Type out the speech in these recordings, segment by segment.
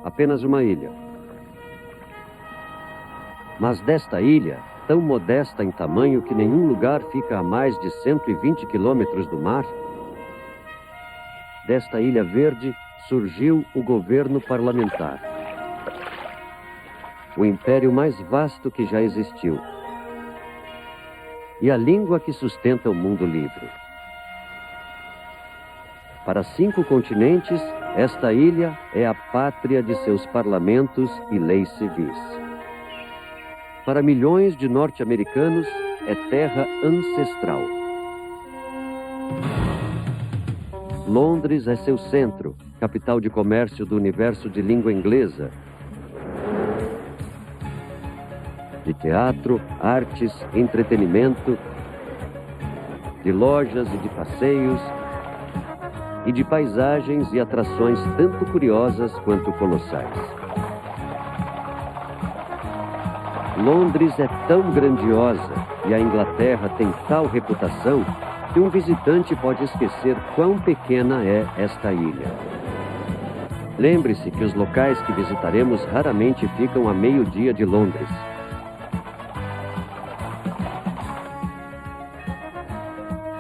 Apenas uma ilha. Mas desta ilha, tão modesta em tamanho que nenhum lugar fica a mais de 120 quilômetros do mar, desta ilha verde surgiu o governo parlamentar, o império mais vasto que já existiu, e a língua que sustenta o mundo livre. Para 5 continentes, esta ilha é a pátria de seus parlamentos e leis civis. Para milhões de norte-americanos, é terra ancestral. Londres é seu centro, capital de comércio do universo de língua inglesa, de teatro, artes, entretenimento, de lojas e de passeios, e de paisagens e atrações tanto curiosas quanto colossais. Londres é tão grandiosa e a Inglaterra tem tal reputação que um visitante pode esquecer quão pequena é esta ilha. Lembre-se que os locais que visitaremos raramente ficam a meio-dia de Londres.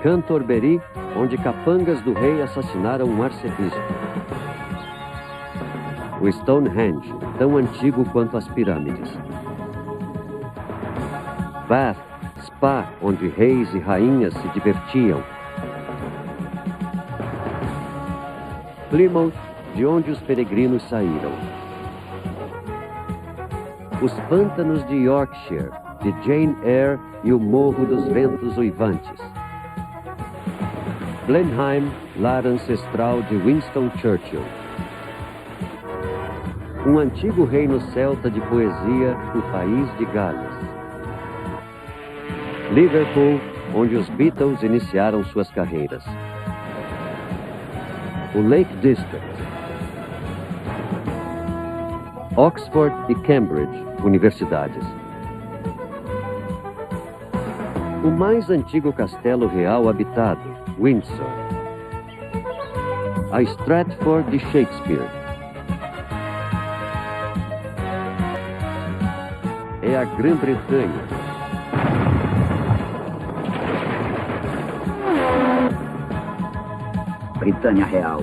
Canterbury, onde capangas do rei assassinaram um arcebispo. O Stonehenge, tão antigo quanto as pirâmides. Bath, Spa, onde reis e rainhas se divertiam. Plymouth, de onde os peregrinos saíram. Os pântanos de Yorkshire, de Jane Eyre e o Morro dos Ventos Uivantes. Blenheim, lar ancestral de Winston Churchill. Um antigo reino celta de poesia, o país de Gales. Liverpool, onde os Beatles iniciaram suas carreiras. O Lake District. Oxford e Cambridge, universidades. O mais antigo castelo real habitado, Windsor. A Stratford de Shakespeare. É a Grã-Bretanha. Britânia Real.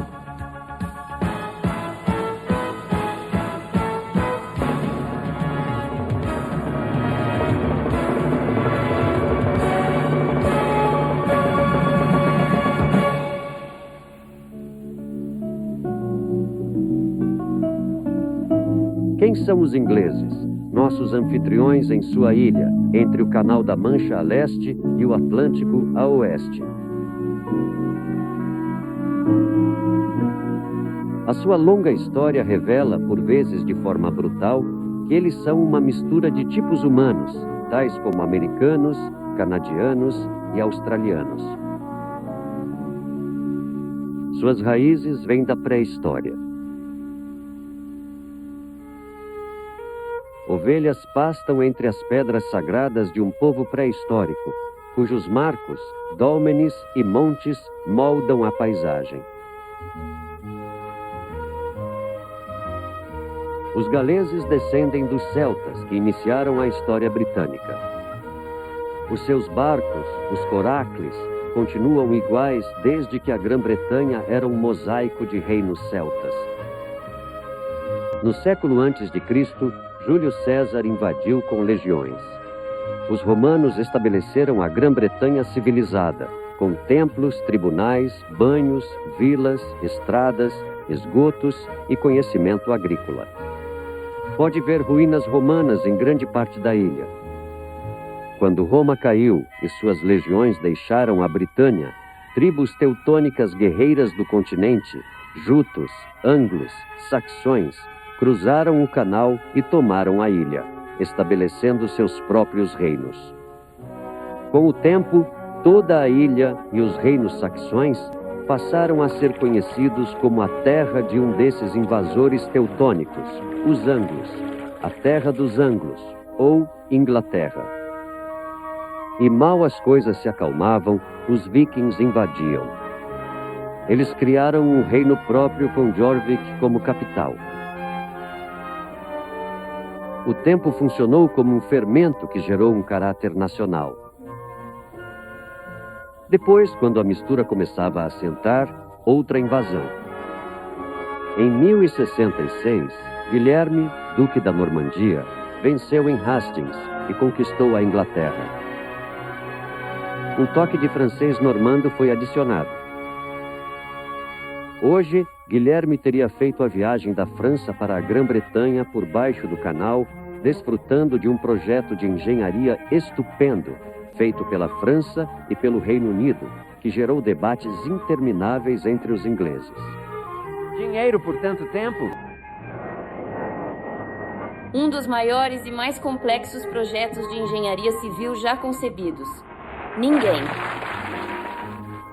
Quem são os ingleses, nossos anfitriões em sua ilha, entre o Canal da Mancha a leste e o Atlântico a oeste? A sua longa história revela, por vezes de forma brutal, que eles são uma mistura de tipos humanos, tais como americanos, canadianos e australianos. Suas raízes vêm da pré-história. Ovelhas pastam entre as pedras sagradas de um povo pré-histórico, cujos marcos, dólmenes e montes moldam a paisagem. Os galeses descendem dos celtas que iniciaram a história britânica. Os seus barcos, os coracles, continuam iguais desde que a Grã-Bretanha era um mosaico de reinos celtas. No século antes de Cristo, Júlio César invadiu com legiões. Os romanos estabeleceram a Grã-Bretanha civilizada, com templos, tribunais, banhos, vilas, estradas, esgotos e conhecimento agrícola. Pode ver ruínas romanas em grande parte da ilha. Quando Roma caiu e suas legiões deixaram a Britânia, tribos teutônicas guerreiras do continente, jutos, anglos, saxões, cruzaram o canal e tomaram a ilha, estabelecendo seus próprios reinos. Com o tempo, toda a ilha e os reinos saxões passaram a ser conhecidos como a terra de um desses invasores teutônicos, os anglos, a terra dos anglos, ou Inglaterra. E mal as coisas se acalmavam, os vikings invadiam. Eles criaram um reino próprio com Jorvik como capital. O tempo funcionou como um fermento que gerou um caráter nacional. Depois, quando a mistura começava a assentar, outra invasão. Em 1066, Guilherme, duque da Normandia, venceu em Hastings e conquistou a Inglaterra. Um toque de francês normando foi adicionado. Hoje, Guilherme teria feito a viagem da França para a Grã-Bretanha por baixo do canal, desfrutando de um projeto de engenharia estupendo, feito pela França e pelo Reino Unido, que gerou debates intermináveis entre os ingleses. Dinheiro por tanto tempo? Um dos maiores e mais complexos projetos de engenharia civil já concebidos. Ninguém.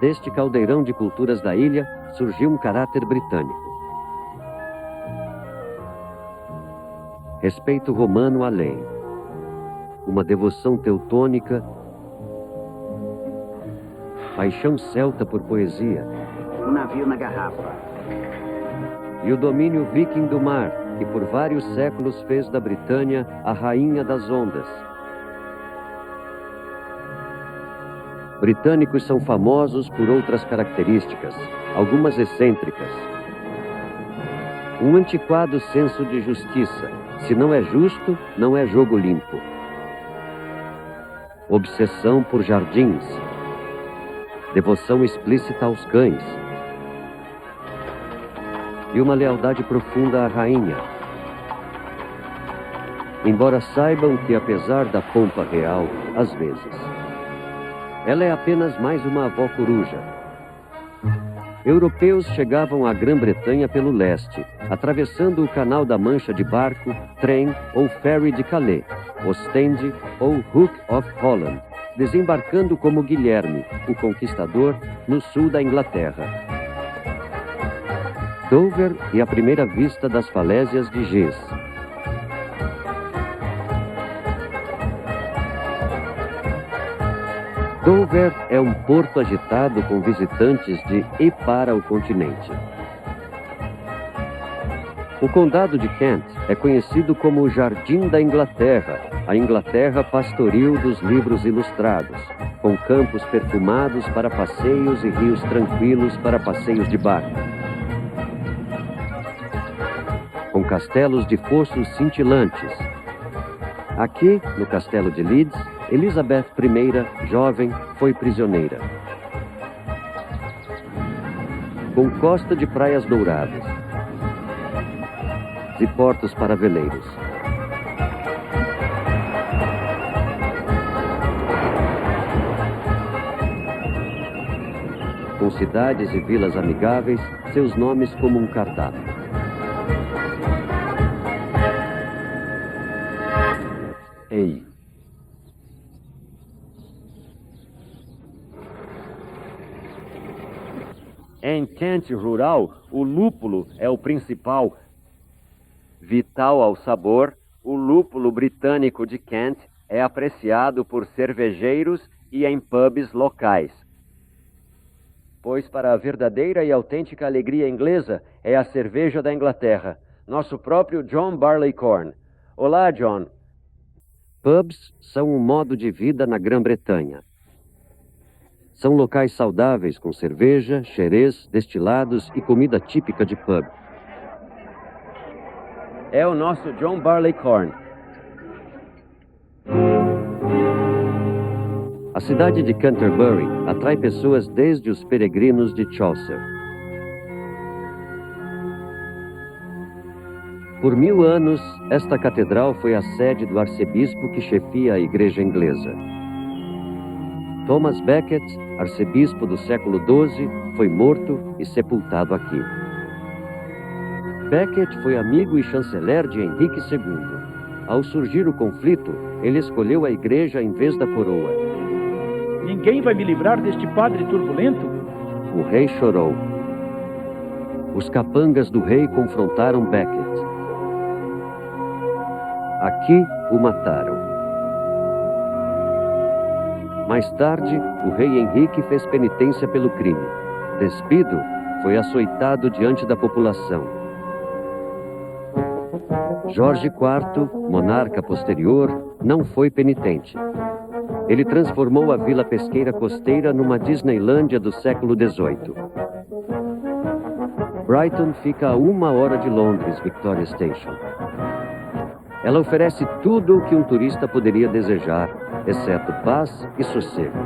Deste caldeirão de culturas da ilha surgiu um caráter britânico. Respeito romano à lei. Uma devoção teutônica. Paixão celta por poesia. Um navio na garrafa. E o domínio viking do mar, que por vários séculos fez da Britânia a rainha das ondas. Britânicos são famosos por outras características, algumas excêntricas. Um antiquado senso de justiça. Se não é justo, não é jogo limpo. Obsessão por jardins. Devoção explícita aos cães. E uma lealdade profunda à rainha. Embora saibam que, apesar da pompa real, às vezes, ela é apenas mais uma avó coruja. Europeus chegavam à Grã-Bretanha pelo leste, atravessando o Canal da Mancha de barco, trem ou ferry de Calais, Ostende ou Hook of Holland, desembarcando como Guilherme, o Conquistador, no sul da Inglaterra. Dover e a primeira vista das falésias de Gés. Dover é um porto agitado com visitantes de e para o continente. O condado de Kent é conhecido como o Jardim da Inglaterra, a Inglaterra pastoril dos livros ilustrados, com campos perfumados para passeios e rios tranquilos para passeios de barco. Com castelos de fossos cintilantes. Aqui, no castelo de Leeds, Elizabeth I, jovem, foi prisioneira. Com costa de praias douradas. E portos para veleiros. Com cidades e vilas amigáveis, seus nomes como um cardápio. Ei. Em Kent rural, o lúpulo é o principal. Vital ao sabor, o lúpulo britânico de Kent é apreciado por cervejeiros e em pubs locais. Pois para a verdadeira e autêntica alegria inglesa é a cerveja da Inglaterra, nosso próprio John Barleycorn. Olá, John. Pubs são um modo de vida na Grã-Bretanha. São locais saudáveis com cerveja, xerez, destilados e comida típica de pub. É o nosso John Barleycorn. A cidade de Canterbury atrai pessoas desde os peregrinos de Chaucer. Por 1000 anos, esta catedral foi a sede do arcebispo que chefia a igreja inglesa. Thomas Becket, arcebispo do século XII, foi morto e sepultado aqui. Becket foi amigo e chanceler de Henrique II. Ao surgir o conflito, ele escolheu a igreja em vez da coroa. Ninguém vai me livrar deste padre turbulento? O rei chorou. Os capangas do rei confrontaram Becket. Aqui o mataram. Mais tarde, o rei Henrique fez penitência pelo crime. Despido, foi açoitado diante da população. Jorge IV, monarca posterior, não foi penitente. Ele transformou a vila pesqueira costeira numa Disneylândia do século XVIII. Brighton fica a 1 hora de Londres, Victoria Station. Ela oferece tudo o que um turista poderia desejar, exceto paz e sossego.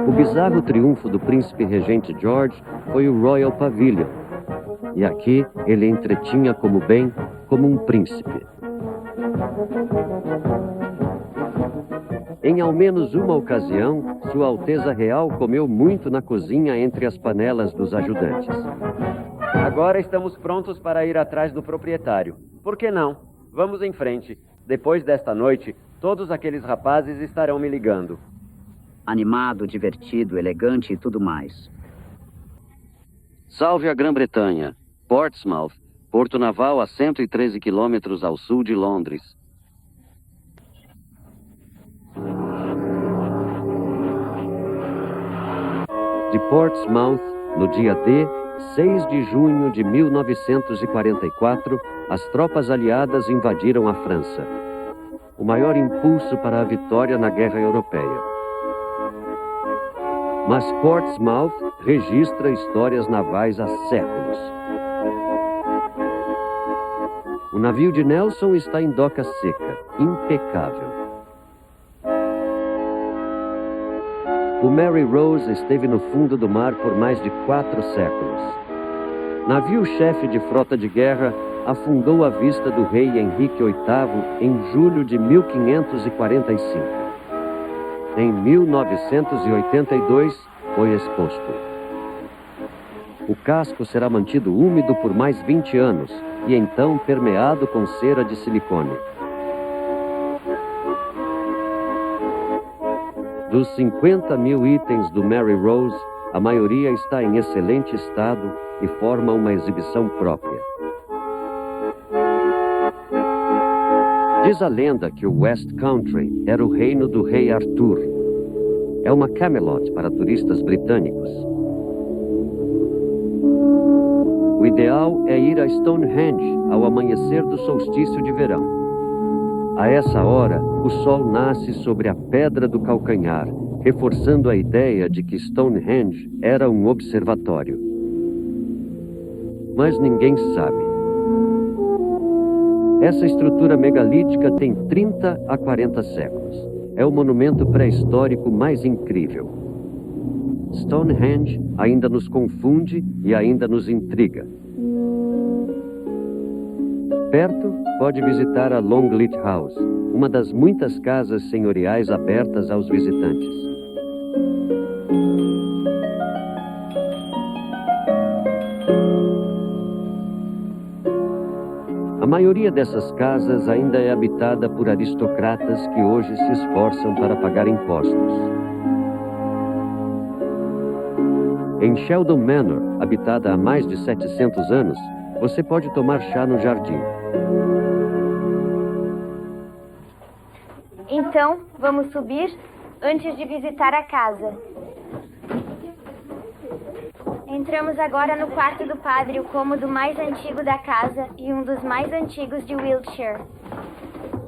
O bizarro triunfo do príncipe regente George foi o Royal Pavilion. E aqui ele entretinha como um príncipe. Em ao menos uma ocasião, Sua Alteza Real comeu muito na cozinha entre as panelas dos ajudantes. Agora estamos prontos para ir atrás do proprietário. Por que não? Vamos em frente. Depois desta noite, todos aqueles rapazes estarão me ligando. Animado, divertido, elegante e tudo mais. Salve a Grã-Bretanha. Portsmouth, porto naval a 113 quilômetros ao sul de Londres. De Portsmouth, no dia D, 6 de junho de 1944, as tropas aliadas invadiram a França. O maior impulso para a vitória na Guerra Europeia. Mas Portsmouth registra histórias navais há séculos. O navio de Nelson está em doca seca, impecável. O Mary Rose esteve no fundo do mar por mais de 4 séculos. Navio-chefe de frota de guerra, afundou à vista do rei Henrique VIII em julho de 1545. Em 1982, foi exposto. O casco será mantido úmido por mais 20 anos e então permeado com cera de silicone. Dos 50 mil itens do Mary Rose, a maioria está em excelente estado e forma uma exibição própria. Diz a lenda que o West Country era o reino do rei Arthur. É uma Camelot para turistas britânicos. O ideal é ir a Stonehenge ao amanhecer do solstício de verão. A essa hora, o sol nasce sobre a pedra do calcanhar, reforçando a ideia de que Stonehenge era um observatório. Mas ninguém sabe. Essa estrutura megalítica tem 30 a 40 séculos. É o monumento pré-histórico mais incrível. Stonehenge ainda nos confunde e ainda nos intriga. Perto, pode visitar a Longleat House, uma das muitas casas senhoriais abertas aos visitantes. A maioria dessas casas ainda é habitada por aristocratas que hoje se esforçam para pagar impostos. Em Sheldon Manor, habitada há mais de 700 anos, você pode tomar chá no jardim. Então, vamos subir antes de visitar a casa. Entramos agora no quarto do padre, o cômodo mais antigo da casa e um dos mais antigos de Wiltshire.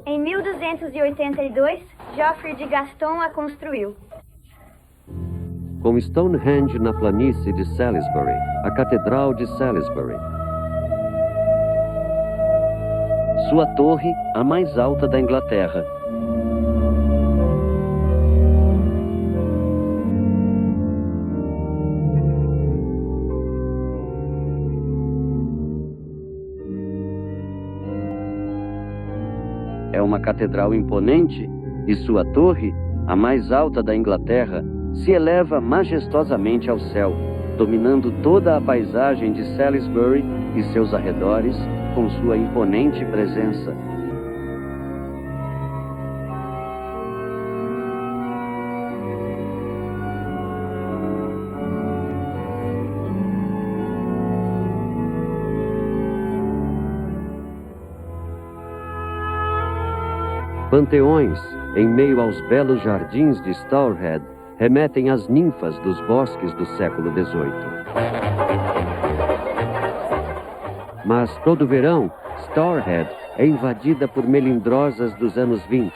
Em 1282, Geoffrey de Gaston a construiu. Com Stonehenge na planície de Salisbury, a Catedral de Salisbury. Sua torre, a mais alta da Inglaterra. É uma catedral imponente e sua torre, a mais alta da Inglaterra, se eleva majestosamente ao céu, dominando toda a paisagem de Salisbury e seus arredores com sua imponente presença. panteões, em meio aos belos jardins de Stourhead, remetem às ninfas dos bosques do século XVIII. Mas todo verão, Stourhead é invadida por melindrosas dos anos 20.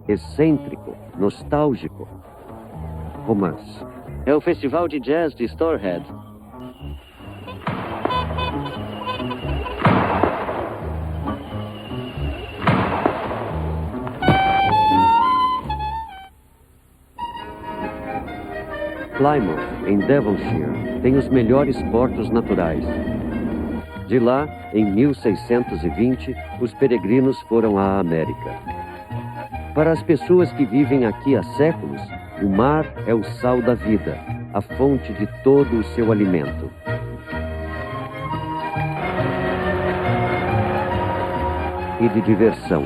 Excêntrico, nostálgico. Romance. É o festival de jazz de Stourhead. Plymouth, em Devonshire, tem os melhores portos naturais. De lá, em 1620, os peregrinos foram à América. Para as pessoas que vivem aqui há séculos, o mar é o sal da vida, a fonte de todo o seu alimento. E de diversão.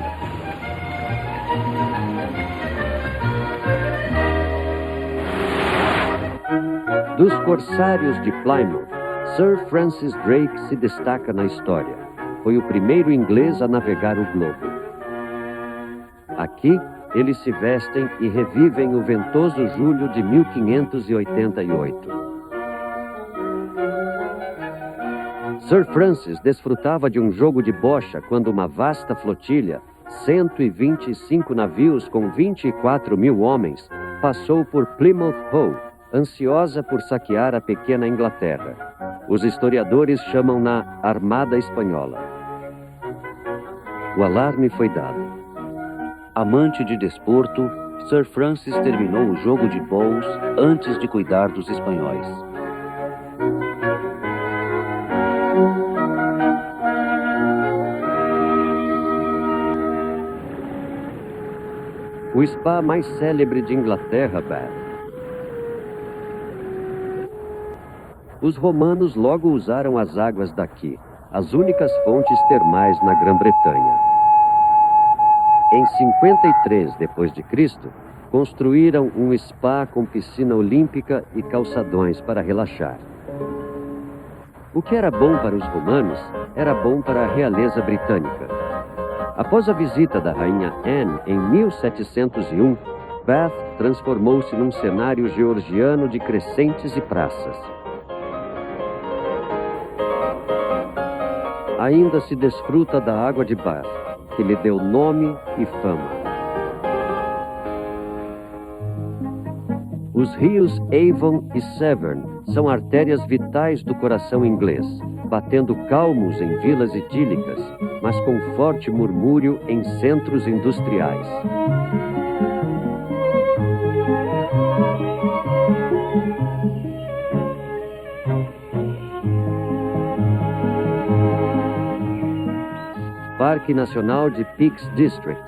Dos corsários de Plymouth, Sir Francis Drake se destaca na história. Foi o primeiro inglês a navegar o globo. Aqui, eles se vestem e revivem o ventoso julho de 1588. Sir Francis desfrutava de um jogo de bocha quando uma vasta flotilha, 125 navios com 24 mil homens, passou por Plymouth Hoe, ansiosa por saquear a pequena Inglaterra. Os historiadores chamam-na Armada Espanhola. O alarme foi dado. Amante de desporto, Sir Francis terminou o jogo de bowls antes de cuidar dos espanhóis. O spa mais célebre de Inglaterra, Bath. Os romanos logo usaram as águas daqui, as únicas fontes termais na Grã-Bretanha. Em 53 d.C., construíram um spa com piscina olímpica e calçadões para relaxar. O que era bom para os romanos, era bom para a realeza britânica. Após a visita da rainha Anne em 1701, Bath transformou-se num cenário georgiano de crescentes e praças. Ainda se desfruta da água de Bath, que lhe deu nome e fama. Os rios Avon e Severn são artérias vitais do coração inglês, batendo calmos em vilas idílicas, mas com forte murmúrio em centros industriais. Parque Nacional de Peaks District.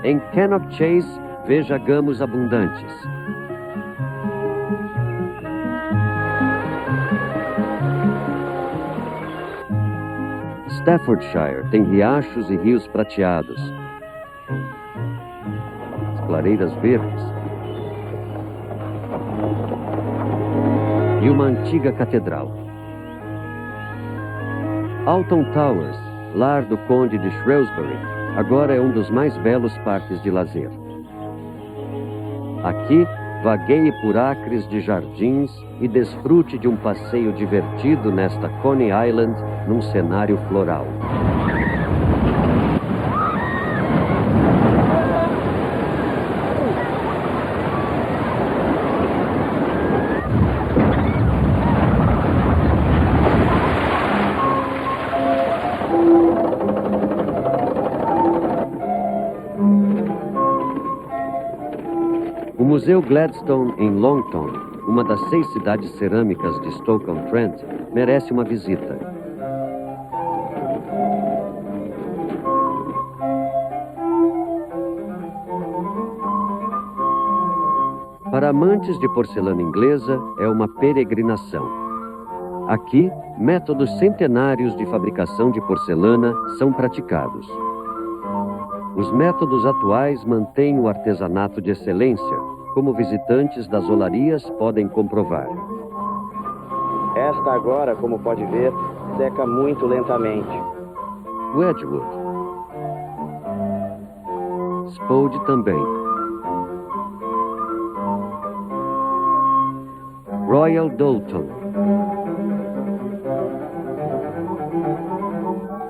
Em Cannock Chase, veja gamos abundantes. Staffordshire tem riachos e rios prateados, clareiras verdes e uma antiga catedral. Alton Towers, lar do conde de Shrewsbury, agora é um dos mais belos parques de lazer. Aqui, vagueie por acres de jardins e desfrute de um passeio divertido nesta Coney Island, num cenário floral. O Museu Gladstone, em Longton, uma das 6 cidades cerâmicas de Stoke-on-Trent, merece uma visita. Para amantes de porcelana inglesa, é uma peregrinação. Aqui, métodos centenários de fabricação de porcelana são praticados. Os métodos atuais mantêm o artesanato de excelência, como visitantes das olarias podem comprovar. Esta agora, como pode ver, seca muito lentamente. Wedgwood. Spode também. Royal Doulton.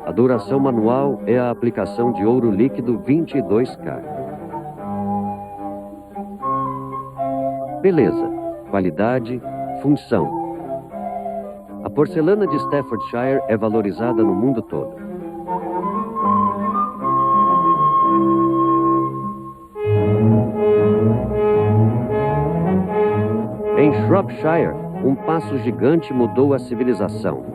A duração manual é a aplicação de ouro líquido 22K. Beleza, qualidade, função. A porcelana de Staffordshire é valorizada no mundo todo. Em Shropshire, um passo gigante mudou a civilização.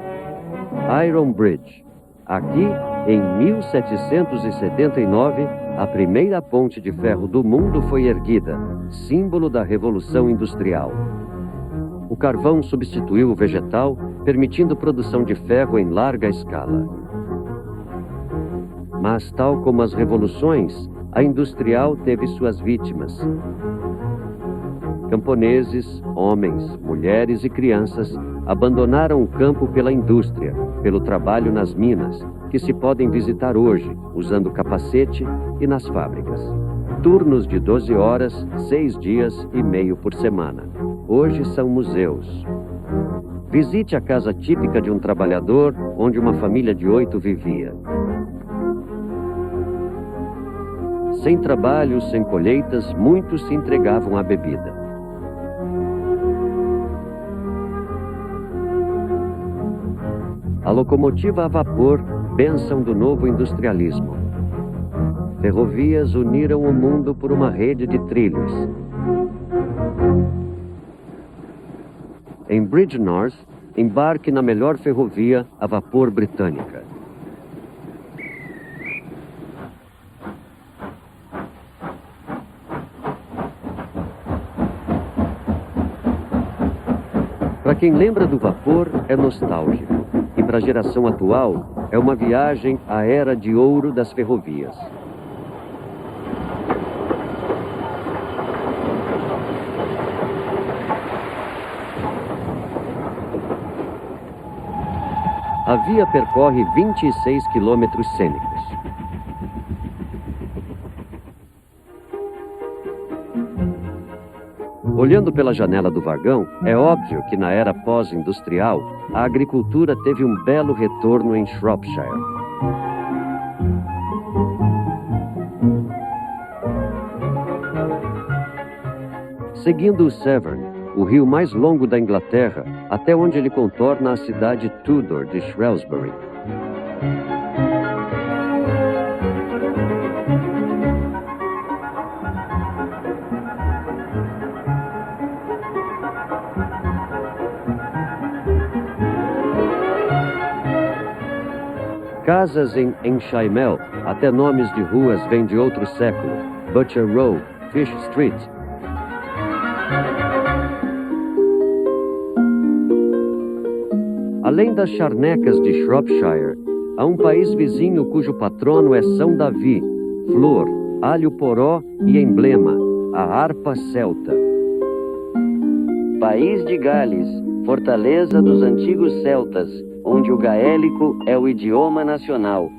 Iron Bridge. Aqui, em 1779, a primeira ponte de ferro do mundo foi erguida, símbolo da Revolução Industrial. O carvão substituiu o vegetal, permitindo produção de ferro em larga escala. Mas, tal como as revoluções, a industrial teve suas vítimas. Camponeses, homens, mulheres e crianças abandonaram o campo pela indústria, pelo trabalho nas minas, que se podem visitar hoje, usando capacete e nas fábricas. Turnos de 12 horas, 6 dias e meio por semana. Hoje são museus. Visite a casa típica de um trabalhador, onde uma família de 8 vivia. Sem trabalho, sem colheitas, muitos se entregavam à bebida. A locomotiva a vapor, bênção do novo industrialismo. Ferrovias uniram o mundo por uma rede de trilhos. Em Bridgnorth, embarque na melhor ferrovia a vapor britânica. Para quem lembra do vapor, é nostálgico. E para a geração atual, é uma viagem à era de ouro das ferrovias. A via percorre 26 quilômetros cênicos. Olhando pela janela do vagão, é óbvio que na era pós-industrial, a agricultura teve um belo retorno em Shropshire. Seguindo o Severn, o rio mais longo da Inglaterra, até onde ele contorna a cidade Tudor de Shrewsbury. Casas em Enchaimel, até nomes de ruas vêm de outro século. Butcher Row, Fish Street. Além das charnecas de Shropshire, há um país vizinho cujo patrono é São Davi, flor, alho poró e emblema, a harpa celta. País de Gales, fortaleza dos antigos celtas, onde o gaélico é o idioma nacional.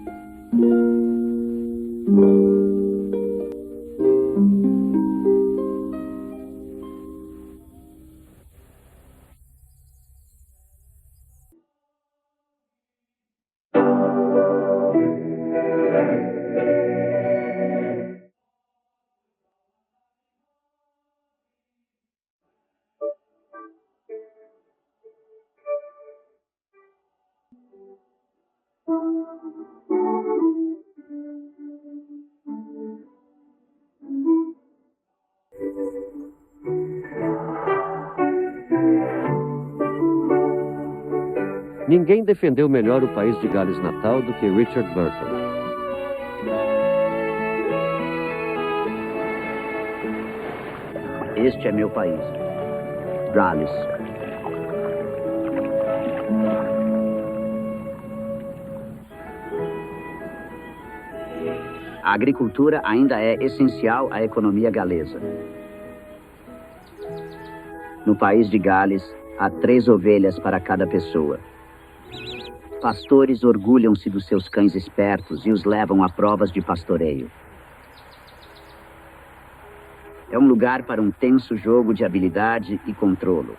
Ninguém defendeu melhor o país de Gales natal do que Richard Burton. Este é meu país, Gales. A agricultura ainda é essencial à economia galesa. No país de Gales, há 3 ovelhas para cada pessoa. Pastores orgulham-se dos seus cães espertos e os levam a provas de pastoreio. É um lugar para um tenso jogo de habilidade e controlo.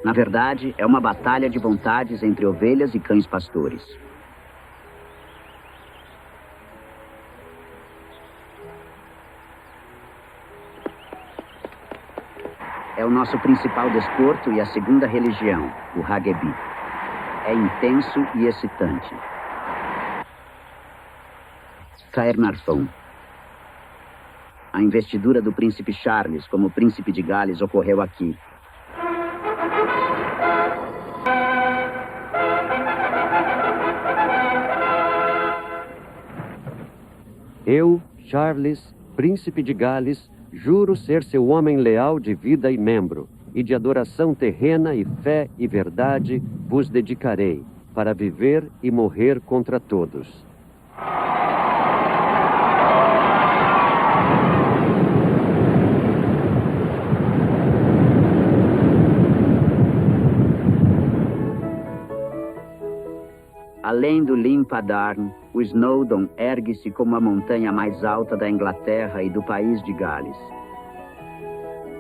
Na verdade, é uma batalha de vontades entre ovelhas e cães pastores. É o nosso principal desporto e a segunda religião, o rugby. É intenso e excitante. Caernarfon. A investidura do príncipe Charles como príncipe de Gales ocorreu aqui. Eu, Charles, príncipe de Gales, juro ser seu homem leal de vida e membro, e de adoração terrena e fé e verdade vos dedicarei, para viver e morrer contra todos. Além do Limpadarn, o Snowdon ergue-se como a montanha mais alta da Inglaterra e do país de Gales.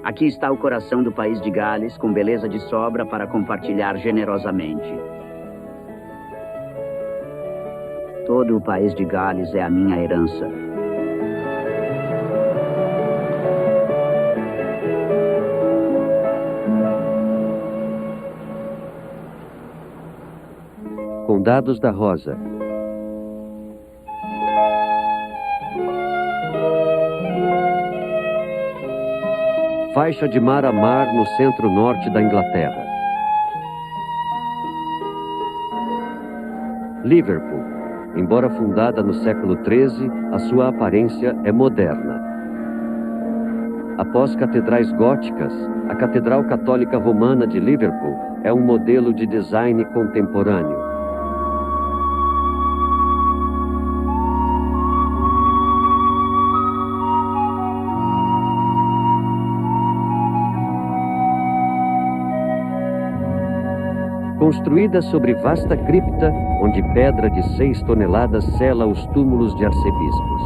Aqui está o coração do país de Gales, com beleza de sobra para compartilhar generosamente. Todo o país de Gales é a minha herança. Condados da Rosa. Faixa de mar a mar no centro-norte da Inglaterra. Liverpool. Embora fundada no século XIII, a sua aparência é moderna. Após catedrais góticas, a Catedral Católica Romana de Liverpool é um modelo de design contemporâneo. Construída sobre vasta cripta, onde pedra de 6 toneladas sela os túmulos de arcebispos.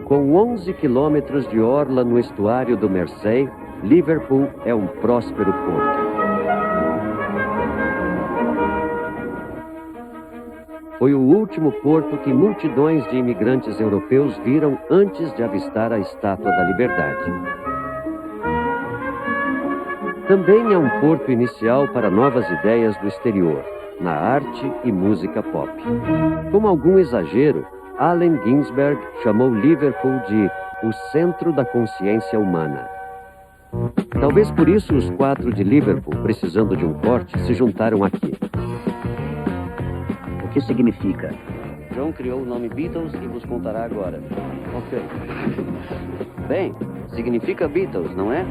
Com 11 quilômetros de orla no estuário do Mersey, Liverpool é um próspero porto. Foi o último porto que multidões de imigrantes europeus viram antes de avistar a Estátua da Liberdade. Também é um porto inicial para novas ideias do exterior, na arte e música pop. Com algum exagero, Allen Ginsberg chamou Liverpool de o centro da consciência humana. Talvez por isso os 4 de Liverpool, precisando de um corte, se juntaram aqui. O que significa? John criou o nome Beatles e vos contará agora. Ok. Bem, significa Beatles, não é?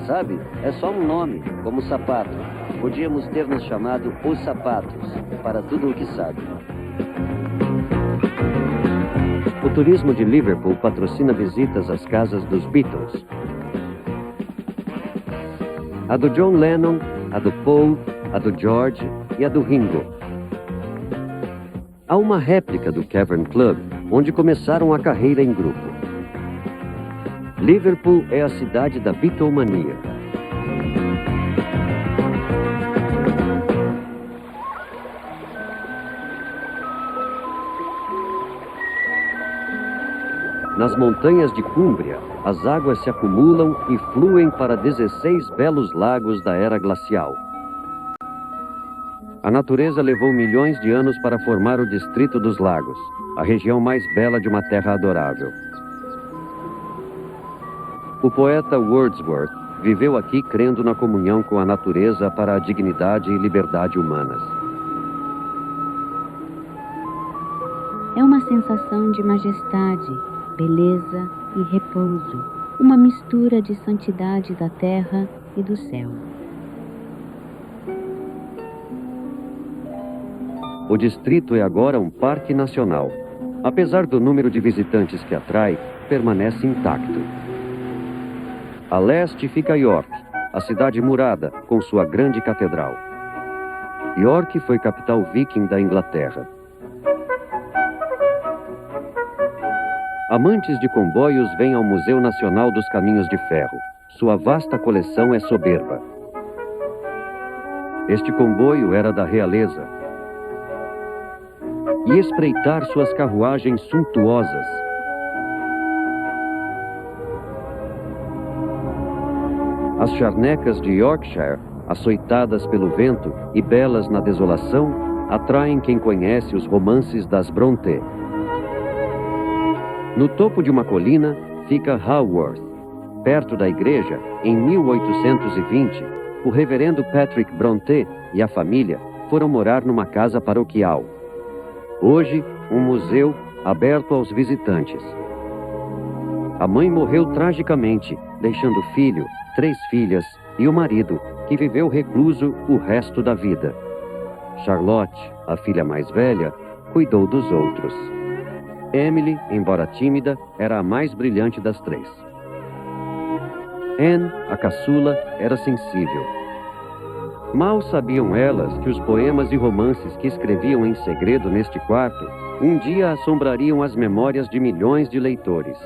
Sabe, é só um nome, como sapato. Podíamos ter nos chamado Os Sapatos, para tudo o que sabe. O turismo de Liverpool patrocina visitas às casas dos Beatles. A do John Lennon, a do Paul, a do George e a do Ringo. Há uma réplica do Cavern Club, onde começaram a carreira em grupo. Liverpool é a cidade da Beatlemania. Nas montanhas de Cúmbria, as águas se acumulam e fluem para 16 belos lagos da era glacial. A natureza levou milhões de anos para formar o Distrito dos Lagos, a região mais bela de uma terra adorável. O poeta Wordsworth viveu aqui crendo na comunhão com a natureza para a dignidade e liberdade humanas. É uma sensação de majestade, beleza e repouso. uma mistura de santidade da terra e do céu. O distrito é agora um parque nacional. Apesar do número de visitantes que atrai, permanece intacto. A leste fica York, a cidade murada, com sua grande catedral. York foi capital viking da Inglaterra. Amantes de comboios vêm ao Museu Nacional dos Caminhos de Ferro. Sua vasta coleção é soberba. Este comboio era da realeza. E espreitar suas carruagens suntuosas. As charnecas de Yorkshire, açoitadas pelo vento e belas na desolação, atraem quem conhece os romances das Brontë. No topo de uma colina fica Haworth. Perto da igreja, em 1820, o reverendo Patrick Brontë e a família foram morar numa casa paroquial. Hoje, um museu aberto aos visitantes. A mãe morreu tragicamente, deixando filho, 3 filhas e o marido, que viveu recluso o resto da vida. Charlotte, a filha mais velha, cuidou dos outros. Emily, embora tímida, era a mais brilhante das 3. Anne, a caçula, era sensível. Mal sabiam elas que os poemas e romances que escreviam em segredo neste quarto um dia assombrariam as memórias de milhões de leitores.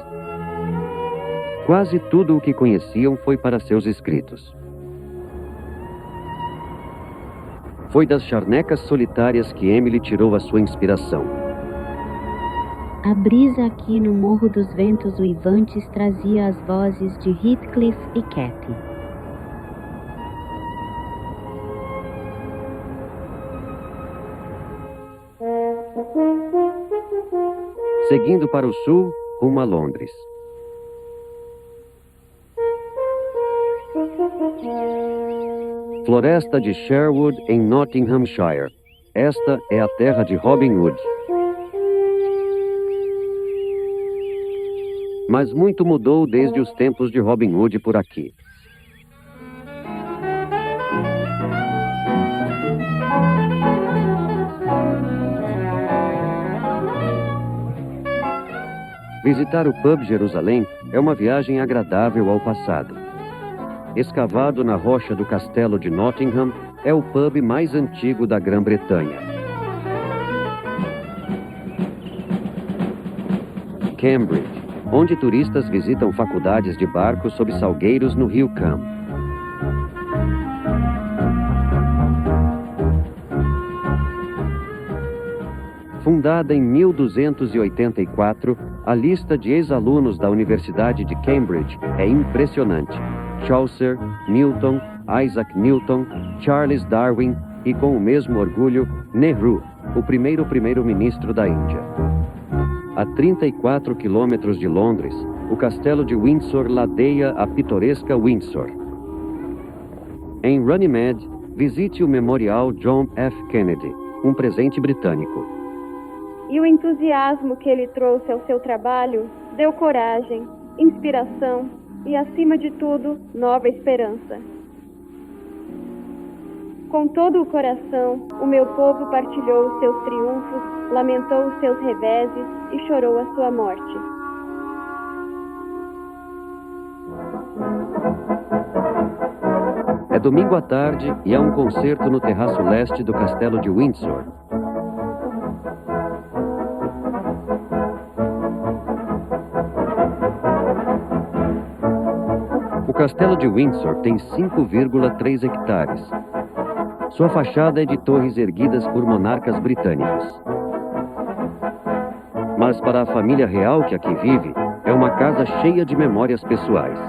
Quase tudo o que conheciam foi para seus escritos. Foi das charnecas solitárias que Emily tirou a sua inspiração. A brisa aqui no Morro dos Ventos Uivantes trazia as vozes de Heathcliff e Cathy. Seguindo para o sul, rumo a Londres. Floresta de Sherwood, em Nottinghamshire. Esta é a terra de Robin Hood. Mas muito mudou desde os tempos de Robin Hood por aqui. Visitar o pub Jerusalém é uma viagem agradável ao passado. Escavado na rocha do castelo de Nottingham, é o pub mais antigo da Grã-Bretanha. Cambridge, onde turistas visitam faculdades de barcos sob salgueiros no rio Cam. Fundada em 1284, a lista de ex-alunos da Universidade de Cambridge é impressionante. Chaucer, Milton, Isaac Newton, Charles Darwin e, com o mesmo orgulho, Nehru, o primeiro primeiro-ministro da Índia. A 34 quilômetros de Londres, o castelo de Windsor ladeia a pitoresca Windsor. Em Runnymede, visite o Memorial John F. Kennedy, um presente britânico. E o entusiasmo que ele trouxe ao seu trabalho deu coragem, inspiração e, acima de tudo, nova esperança. Com todo o coração, o meu povo partilhou os seus triunfos, lamentou os seus reveses e chorou a sua morte. É domingo à tarde e há um concerto no terraço leste do castelo de Windsor. O castelo de Windsor tem 5,3 hectares. Sua fachada é de torres erguidas por monarcas britânicos. Mas para a família real que aqui vive, é uma casa cheia de memórias pessoais.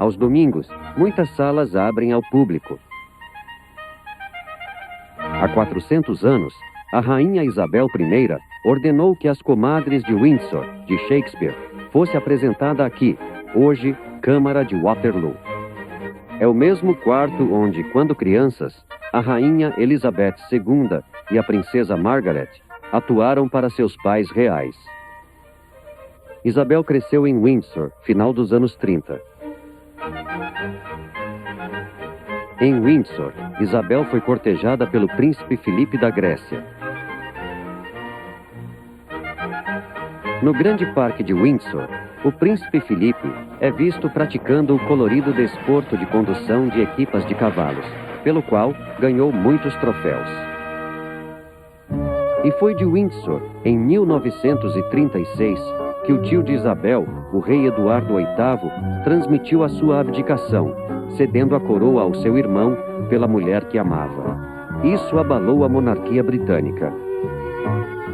Aos domingos, muitas salas abrem ao público. Há 400 anos, a rainha Isabel I ordenou que as comadres de Windsor, de Shakespeare, fosse apresentada aqui, hoje, Câmara de Waterloo. É o mesmo quarto onde, quando crianças, a rainha Elizabeth II e a princesa Margaret atuaram para seus pais reais. Isabel cresceu em Windsor, final dos anos 30. Em Windsor, Isabel foi cortejada pelo príncipe Filipe da Grécia. No grande parque de Windsor, o príncipe Filipe é visto praticando o colorido desporto de condução de equipas de cavalos, pelo qual ganhou muitos troféus. E foi de Windsor, em 1936, que o tio de Isabel, o rei Eduardo VIII, transmitiu a sua abdicação, cedendo a coroa ao seu irmão pela mulher que amava. Isso abalou a monarquia britânica.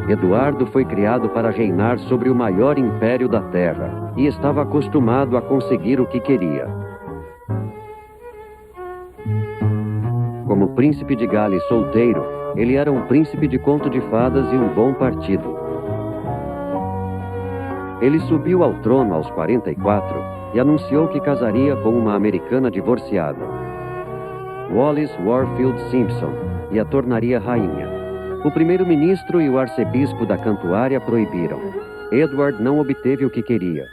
Eduardo foi criado para reinar sobre o maior império da Terra e estava acostumado a conseguir o que queria. Como príncipe de Gales solteiro, ele era um príncipe de conto de fadas e um bom partido. Ele subiu ao trono aos 44 e anunciou que casaria com uma americana divorciada, Wallis Warfield Simpson, e a tornaria rainha. O primeiro-ministro e o arcebispo da Cantuária proibiram. Edward não obteve o que queria.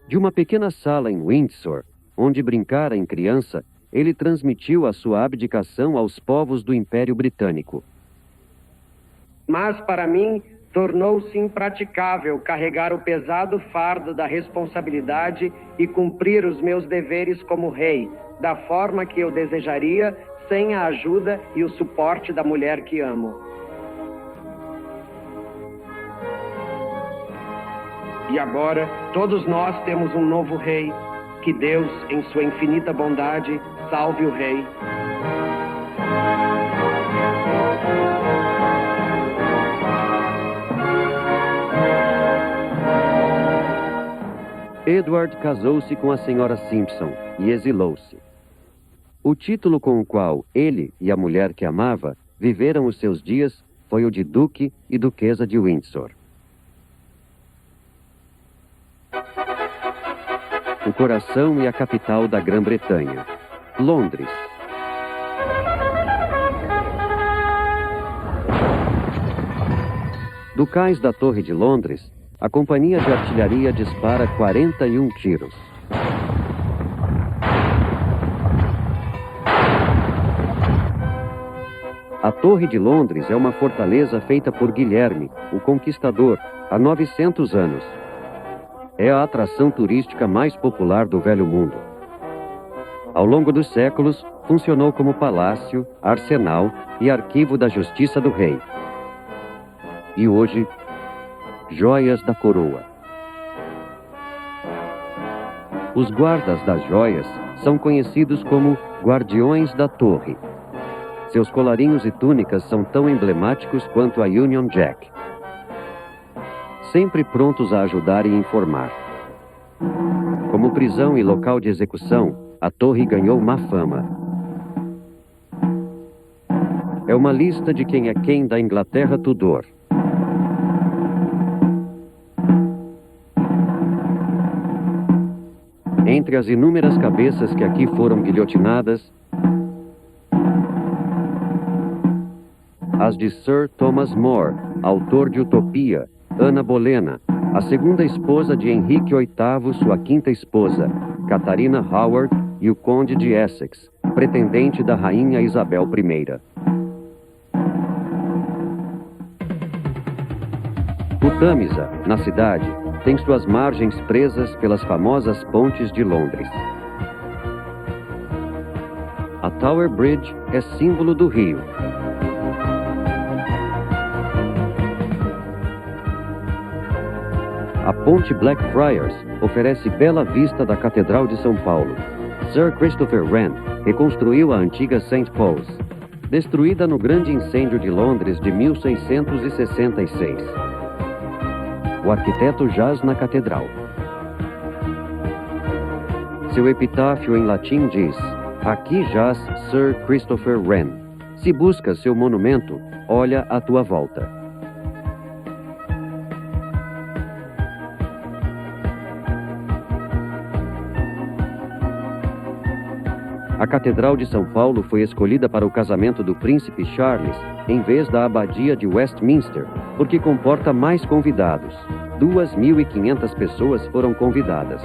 De uma pequena sala em Windsor, onde brincara em criança, ele transmitiu a sua abdicação aos povos do Império Britânico. Mas, para mim, tornou-se impraticável carregar o pesado fardo da responsabilidade e cumprir os meus deveres como rei, da forma que eu desejaria, sem a ajuda e o suporte da mulher que amo. E agora, todos nós temos um novo rei. Que Deus, em sua infinita bondade, salve o rei. Edward casou-se com a senhora Simpson e exilou-se. O título com o qual ele e a mulher que amava viveram os seus dias foi o de Duque e Duquesa de Windsor. O coração e a capital da Grã-Bretanha, Londres. Do cais da Torre de Londres, a companhia de artilharia dispara 41 tiros. A Torre de Londres é uma fortaleza feita por Guilherme, o Conquistador, há 900 anos. É a atração turística mais popular do Velho Mundo. Ao longo dos séculos, funcionou como palácio, arsenal e arquivo da Justiça do Rei. E hoje, joias da coroa. Os guardas das joias são conhecidos como Guardiões da Torre. Seus colarinhos e túnicas são tão emblemáticos quanto a Union Jack. Sempre prontos a ajudar e informar. Como prisão e local de execução, a torre ganhou má fama. É uma lista de quem é quem da Inglaterra Tudor. Entre as inúmeras cabeças que aqui foram guilhotinadas, as de Sir Thomas More, autor de Utopia, Ana Bolena, a segunda esposa de Henrique VIII, sua quinta esposa, Catarina Howard, e o conde de Essex, pretendente da rainha Isabel I. O Tâmisa, na cidade, tem suas margens presas pelas famosas pontes de Londres. A Tower Bridge é símbolo do Rio. A ponte Blackfriars oferece bela vista da Catedral de São Paulo. Sir Christopher Wren reconstruiu a antiga St. Paul's, destruída no grande incêndio de Londres de 1666. o arquiteto jaz na catedral. Seu epitáfio em latim diz: aqui jaz Sir Christopher Wren. Se buscas seu monumento, olha à tua volta. A Catedral de São Paulo foi escolhida para o casamento do príncipe Charles, em vez da abadia de Westminster, porque comporta mais convidados. 2.500 pessoas foram convidadas.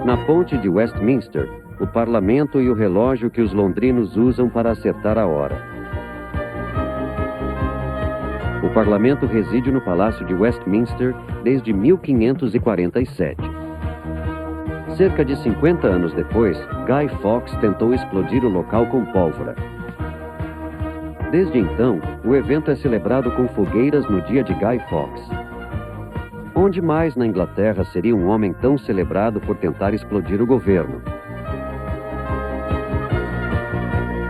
Na ponte de Westminster, o parlamento e o relógio que os londrinos usam para acertar a hora. O parlamento reside no Palácio de Westminster desde 1547. Cerca de 50 anos depois, Guy Fawkes tentou explodir o local com pólvora. Desde então, o evento é celebrado com fogueiras no dia de Guy Fawkes. Onde mais na Inglaterra seria um homem tão celebrado por tentar explodir o governo?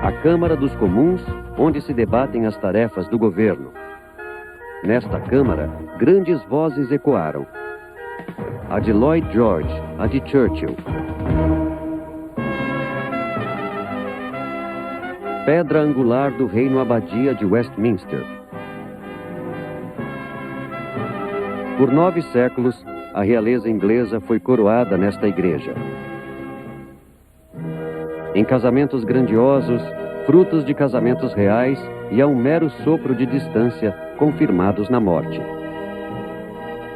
A Câmara dos Comuns, onde se debatem as tarefas do governo. Nesta Câmara, grandes vozes ecoaram. A de Lloyd George, a de Churchill. Pedra angular do Reino Abadia de Westminster. Por 9 séculos, a realeza inglesa foi coroada nesta igreja. Em casamentos grandiosos, frutos de casamentos reais e a um mero sopro de distância, confirmados na morte.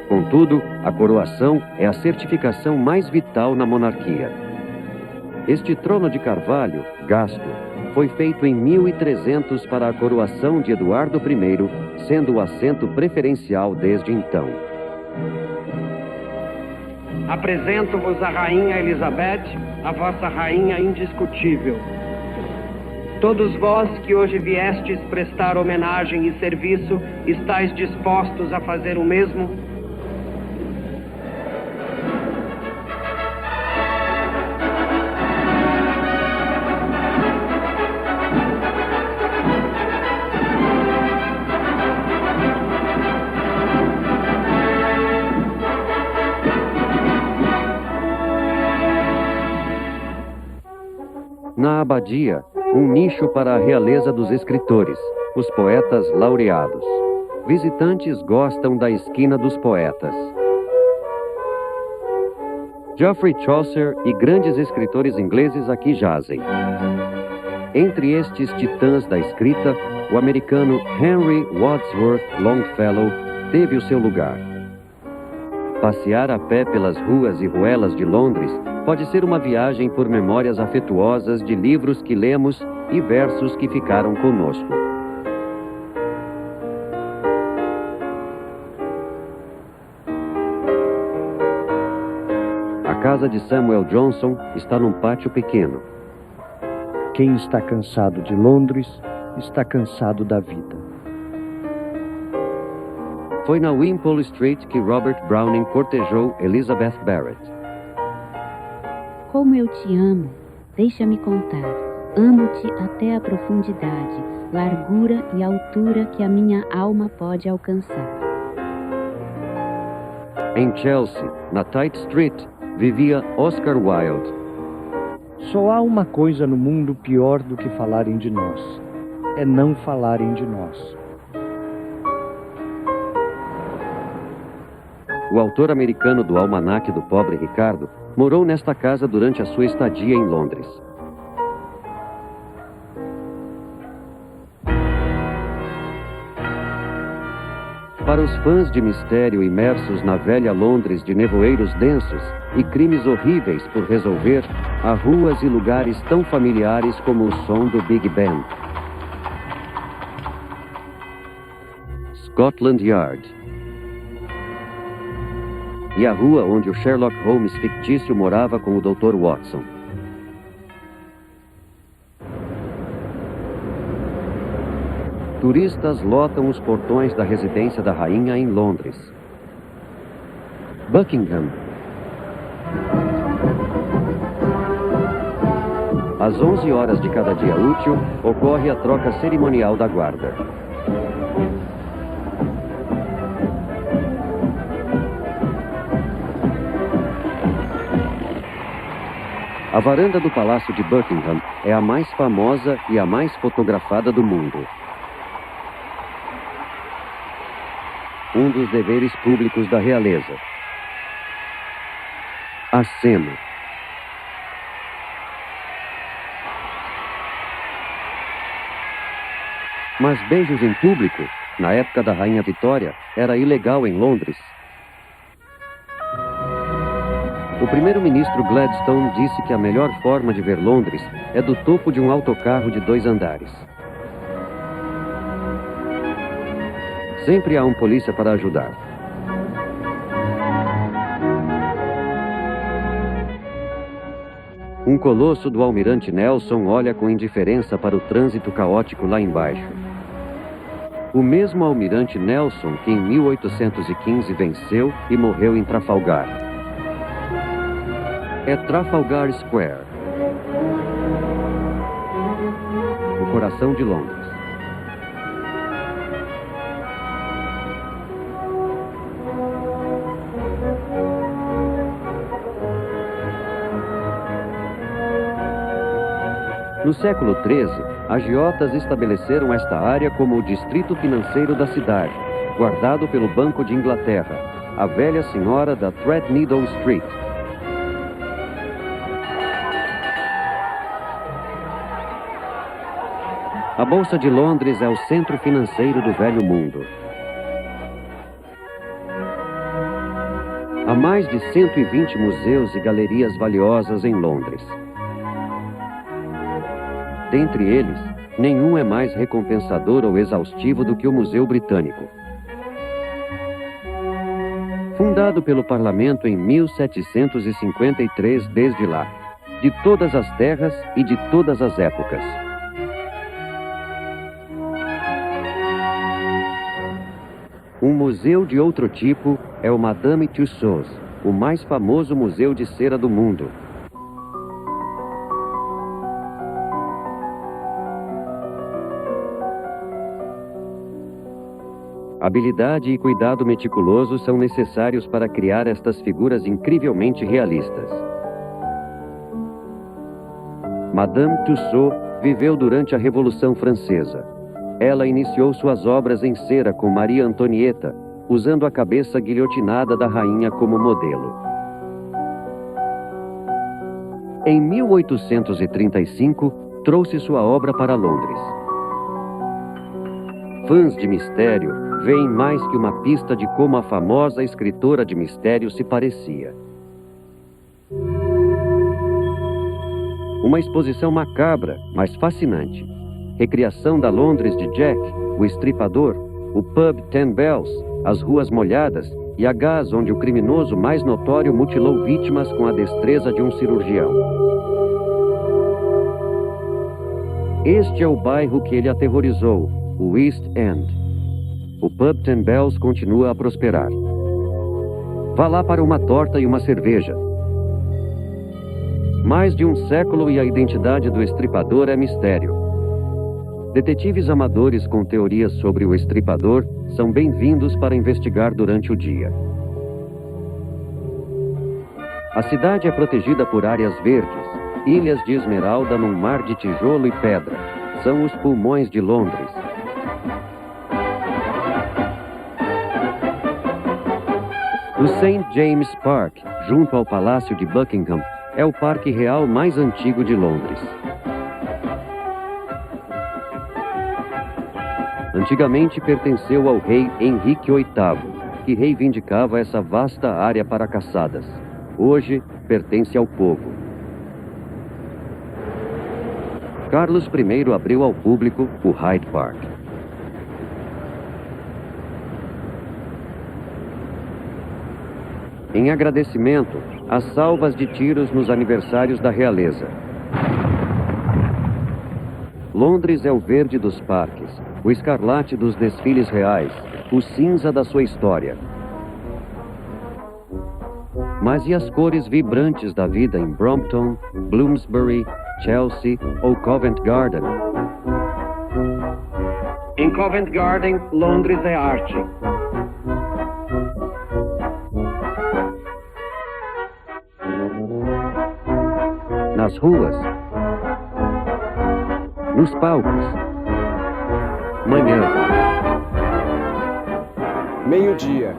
Contudo, a coroação é a certificação mais vital na monarquia. Este trono de carvalho, gasto, foi feito em 1300 para a coroação de Eduardo I, sendo o assento preferencial desde então. Apresento-vos a Rainha Elizabeth, a vossa rainha indiscutível. Todos vós que hoje viestes prestar homenagem e serviço, estáis dispostos a fazer o mesmo? Na abadia, um nicho para a realeza dos escritores, os poetas laureados. Visitantes gostam da esquina dos poetas. Geoffrey Chaucer e grandes escritores ingleses aqui jazem. Entre estes titãs da escrita, o americano Henry Wadsworth Longfellow teve o seu lugar. Passear a pé pelas ruas e ruelas de Londres pode ser uma viagem por memórias afetuosas de livros que lemos e versos que ficaram conosco. A casa de Samuel Johnson está num pátio pequeno. Quem está cansado de Londres, está cansado da vida. Foi na Wimpole Street que Robert Browning cortejou Elizabeth Barrett. Como eu te amo, deixa-me contar. Amo-te até a profundidade, largura e altura que a minha alma pode alcançar. Em Chelsea, na Tite Street, vivia Oscar Wilde. Só há uma coisa no mundo pior do que falarem de nós. É não falarem de nós. O autor americano do Almanaque do Pobre Ricardo morou nesta casa durante a sua estadia em Londres. Para os fãs de mistério imersos na velha Londres de nevoeiros densos e crimes horríveis por resolver, há ruas e lugares tão familiares como o som do Big Ben. Scotland Yard. E a rua onde o Sherlock Holmes fictício morava com o Dr. Watson. Turistas lotam os portões da residência da rainha em Londres. Buckingham. Às 11 horas de cada dia útil, ocorre a troca cerimonial da guarda. A varanda do Palácio de Buckingham é a mais famosa e a mais fotografada do mundo. Um dos deveres públicos da realeza. Aceno. Mas beijos em público, na época da Rainha Vitória, era ilegal em Londres. O primeiro-ministro Gladstone disse que a melhor forma de ver Londres é do topo de um autocarro de 2 andares. Sempre há um polícia para ajudar. Um colosso do almirante Nelson olha com indiferença para o trânsito caótico lá embaixo. O mesmo almirante Nelson que em 1815 venceu e morreu em Trafalgar. É Trafalgar Square, o coração de Londres. No século XIII, agiotas estabeleceram esta área como o distrito financeiro da cidade, guardado pelo Banco de Inglaterra, a velha senhora da Threadneedle Street. A Bolsa de Londres é o centro financeiro do velho mundo. Há mais de 120 museus e galerias valiosas em Londres. Dentre eles, nenhum é mais recompensador ou exaustivo do que o Museu Britânico. Fundado pelo Parlamento em 1753 desde lá, de todas as terras e de todas as épocas. Um museu de outro tipo é o Madame Tussauds, o mais famoso museu de cera do mundo. Habilidade e cuidado meticuloso são necessários para criar estas figuras incrivelmente realistas. Madame Tussauds viveu durante a Revolução Francesa. Ela iniciou suas obras em cera com Maria Antonieta, usando a cabeça guilhotinada da rainha como modelo. Em 1835, trouxe sua obra para Londres. Fãs de mistério veem mais que uma pista de como a famosa escritora de mistério se parecia. Uma exposição macabra, mas fascinante. Recriação da Londres de Jack, o Estripador, o pub Ten Bells, as ruas molhadas e a gás onde o criminoso mais notório mutilou vítimas com a destreza de um cirurgião. Este é o bairro que ele aterrorizou, o East End. O pub Ten Bells continua a prosperar. Vá lá para uma torta e uma cerveja. Mais de um século e a identidade do Estripador é mistério. Detetives amadores com teorias sobre o Estripador são bem-vindos para investigar durante o dia. A cidade é protegida por áreas verdes, ilhas de esmeralda num mar de tijolo e pedra. São os pulmões de Londres. O St. James Park, junto ao Palácio de Buckingham, é o parque real mais antigo de Londres. Antigamente pertenceu ao rei Henrique VIII, que reivindicava essa vasta área para caçadas. Hoje pertence ao povo. Carlos I abriu ao público o Hyde Park. Em agradecimento, as salvas de tiros nos aniversários da realeza. Londres é o verde dos parques, o escarlate dos desfiles reais, o cinza da sua história. Mas e as cores vibrantes da vida em Brompton, Bloomsbury, Chelsea ou Covent Garden? Em Covent Garden, Londres é arte. Nas ruas? Nos palcos? Manhã. Meio-dia.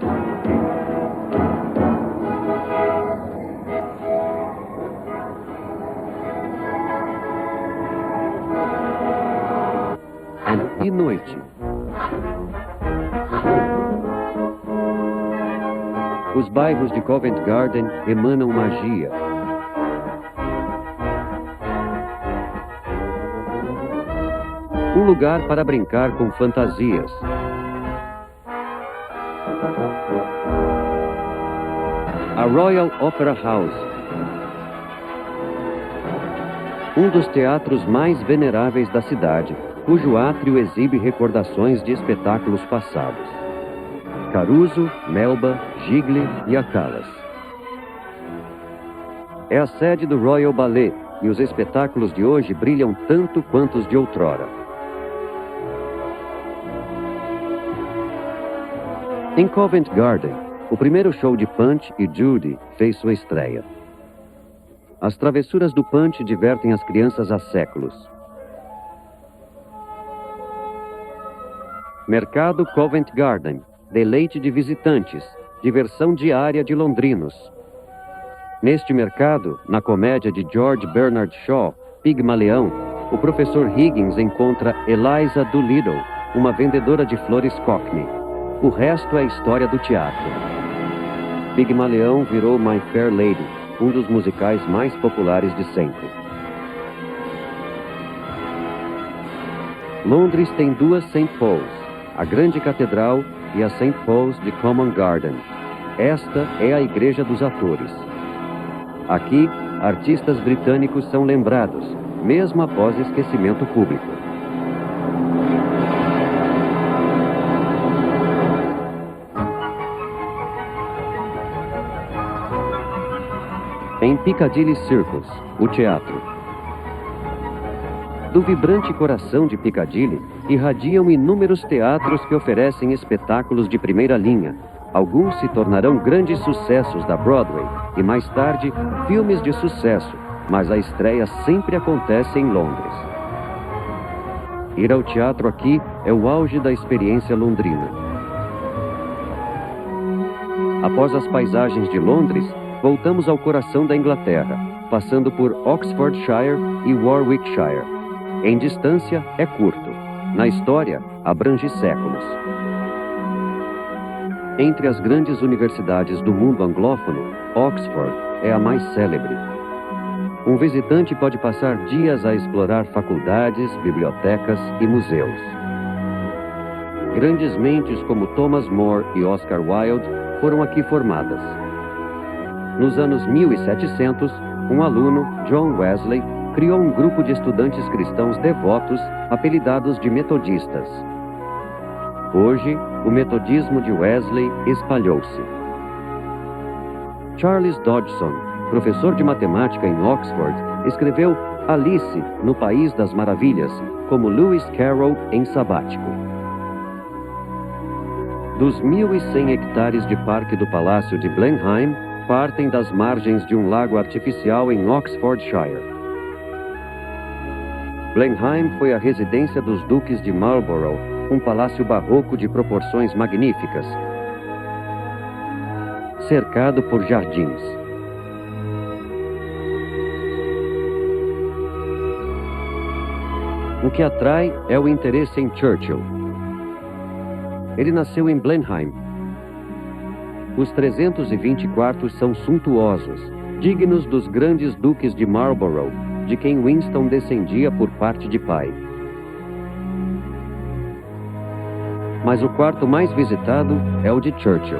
E noite. Os bairros de Covent Garden emanam magia. Um lugar para brincar com fantasias. A Royal Opera House. Um dos teatros mais veneráveis da cidade, cujo átrio exibe recordações de espetáculos passados. Caruso, Melba, Gigli e a Callas. É a sede do Royal Ballet e os espetáculos de hoje brilham tanto quanto os de outrora. Em Covent Garden, o primeiro show de Punch e Judy fez sua estreia. As travessuras do Punch divertem as crianças há séculos. Mercado Covent Garden, deleite de visitantes, diversão diária de londrinos. Neste mercado, na comédia de George Bernard Shaw, Pigmalião, o professor Higgins encontra Eliza Doolittle, uma vendedora de flores Cockney. O resto é história do teatro. Pigmalião virou My Fair Lady, um dos musicais mais populares de sempre. Londres tem duas St. Paul's, a Grande Catedral e a St. Paul's de Covent Garden. Esta é a Igreja dos Atores. Aqui, artistas britânicos são lembrados, mesmo após esquecimento público. Em Piccadilly Circus, o teatro. Do vibrante coração de Piccadilly, irradiam inúmeros teatros que oferecem espetáculos de primeira linha. Alguns se tornarão grandes sucessos da Broadway e, mais tarde, filmes de sucesso, mas a estreia sempre acontece em Londres. Ir ao teatro aqui é o auge da experiência londrina. Após as paisagens de Londres, voltamos ao coração da Inglaterra, passando por Oxfordshire e Warwickshire. Em distância, é curto. Na história, abrange séculos. Entre as grandes universidades do mundo anglófono, Oxford é a mais célebre. Um visitante pode passar dias a explorar faculdades, bibliotecas e museus. Grandes mentes como Thomas More e Oscar Wilde foram aqui formadas. Nos anos 1700, um aluno, John Wesley, criou um grupo de estudantes cristãos devotos, apelidados de metodistas. Hoje, o metodismo de Wesley espalhou-se. Charles Dodgson, professor de matemática em Oxford, escreveu Alice no País das Maravilhas, como Lewis Carroll em Sabático. Dos 1.100 hectares de parque do Palácio de Blenheim, partem das margens de um lago artificial em Oxfordshire. Blenheim foi a residência dos duques de Marlborough, um palácio barroco de proporções magníficas, cercado por jardins. O que atrai é o interesse em Churchill. Ele nasceu em Blenheim. Os 320 quartos são suntuosos, dignos dos grandes duques de Marlborough, de quem Winston descendia por parte de pai. Mas o quarto mais visitado é o de Churchill.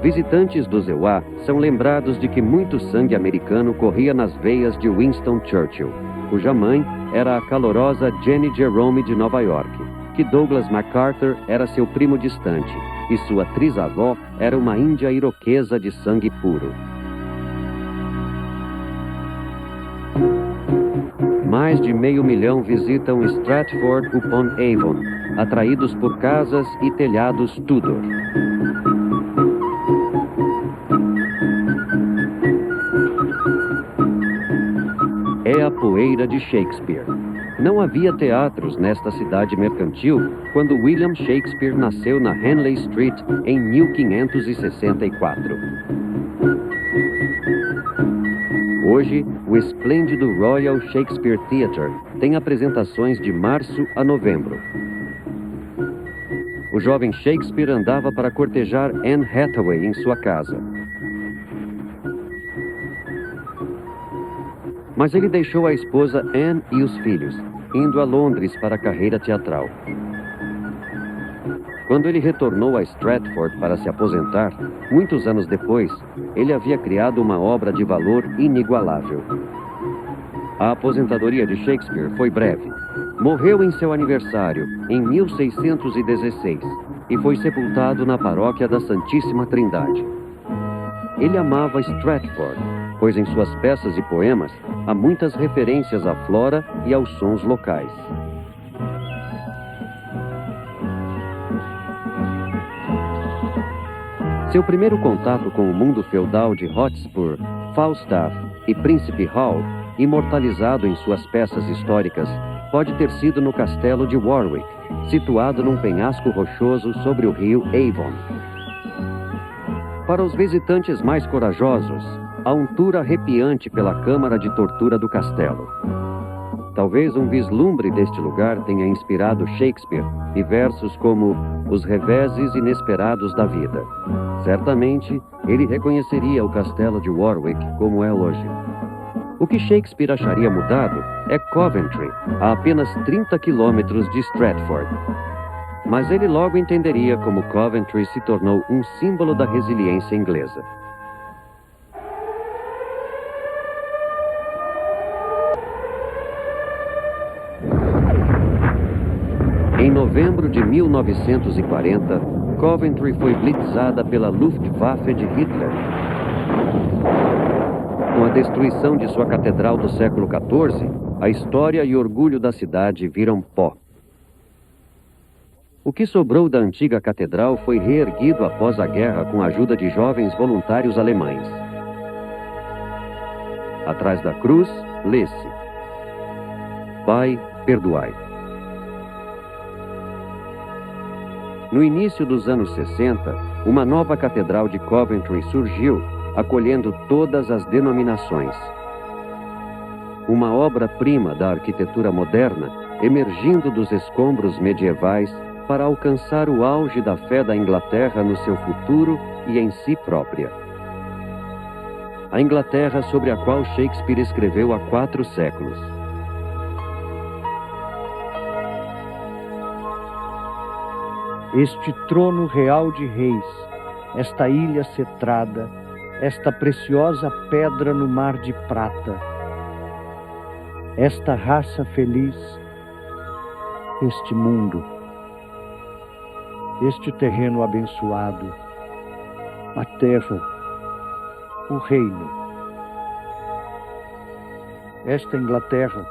Visitantes do Zeuá são lembrados de que muito sangue americano corria nas veias de Winston Churchill, cuja mãe era a calorosa Jenny Jerome de Nova York, que Douglas MacArthur era seu primo distante, e sua trisavó era uma índia iroquesa de sangue puro. Mais de 500 mil visitam Stratford-upon-Avon, atraídos por casas e telhados Tudor. É a poeira de Shakespeare. Não havia teatros nesta cidade mercantil quando William Shakespeare nasceu na Henley Street em 1564. Hoje, o esplêndido Royal Shakespeare Theatre tem apresentações de março a novembro. O jovem Shakespeare andava para cortejar Anne Hathaway em sua casa. Mas ele deixou a esposa Anne e os filhos, indo a Londres para a carreira teatral. Quando ele retornou a Stratford para se aposentar, muitos anos depois, ele havia criado uma obra de valor inigualável. A aposentadoria de Shakespeare foi breve. Morreu em seu aniversário, em 1616, e foi sepultado na paróquia da Santíssima Trindade. Ele amava Stratford, pois em suas peças e poemas há muitas referências à flora e aos sons locais. Seu primeiro contato com o mundo feudal de Hotspur, Falstaff e Príncipe Hall, imortalizado em suas peças históricas, pode ter sido no castelo de Warwick, situado num penhasco rochoso sobre o rio Avon. Para os visitantes mais corajosos, há um tour arrepiante pela câmara de tortura do castelo. Talvez um vislumbre deste lugar tenha inspirado Shakespeare e versos como Os reveses inesperados da vida. Certamente, ele reconheceria o castelo de Warwick como é hoje. O que Shakespeare acharia mudado é Coventry, a apenas 30 quilômetros de Stratford. Mas ele logo entenderia como Coventry se tornou um símbolo da resiliência inglesa. Em novembro de 1940, Coventry foi blitzada pela Luftwaffe de Hitler. Com a destruição de sua catedral do século XIV, a história e orgulho da cidade viram pó. O que sobrou da antiga catedral foi reerguido após a guerra com a ajuda de jovens voluntários alemães. Atrás da cruz, lê-se: Pai, perdoai. No início dos anos 60, uma nova catedral de Coventry surgiu, acolhendo todas as denominações. Uma obra-prima da arquitetura moderna, emergindo dos escombros medievais para alcançar o auge da fé da Inglaterra no seu futuro e em si própria. A Inglaterra sobre a qual Shakespeare escreveu há 4 séculos. Este trono real de reis, esta ilha cetrada, esta preciosa pedra no mar de prata, esta raça feliz, este mundo, este terreno abençoado, a terra, o reino, esta Inglaterra,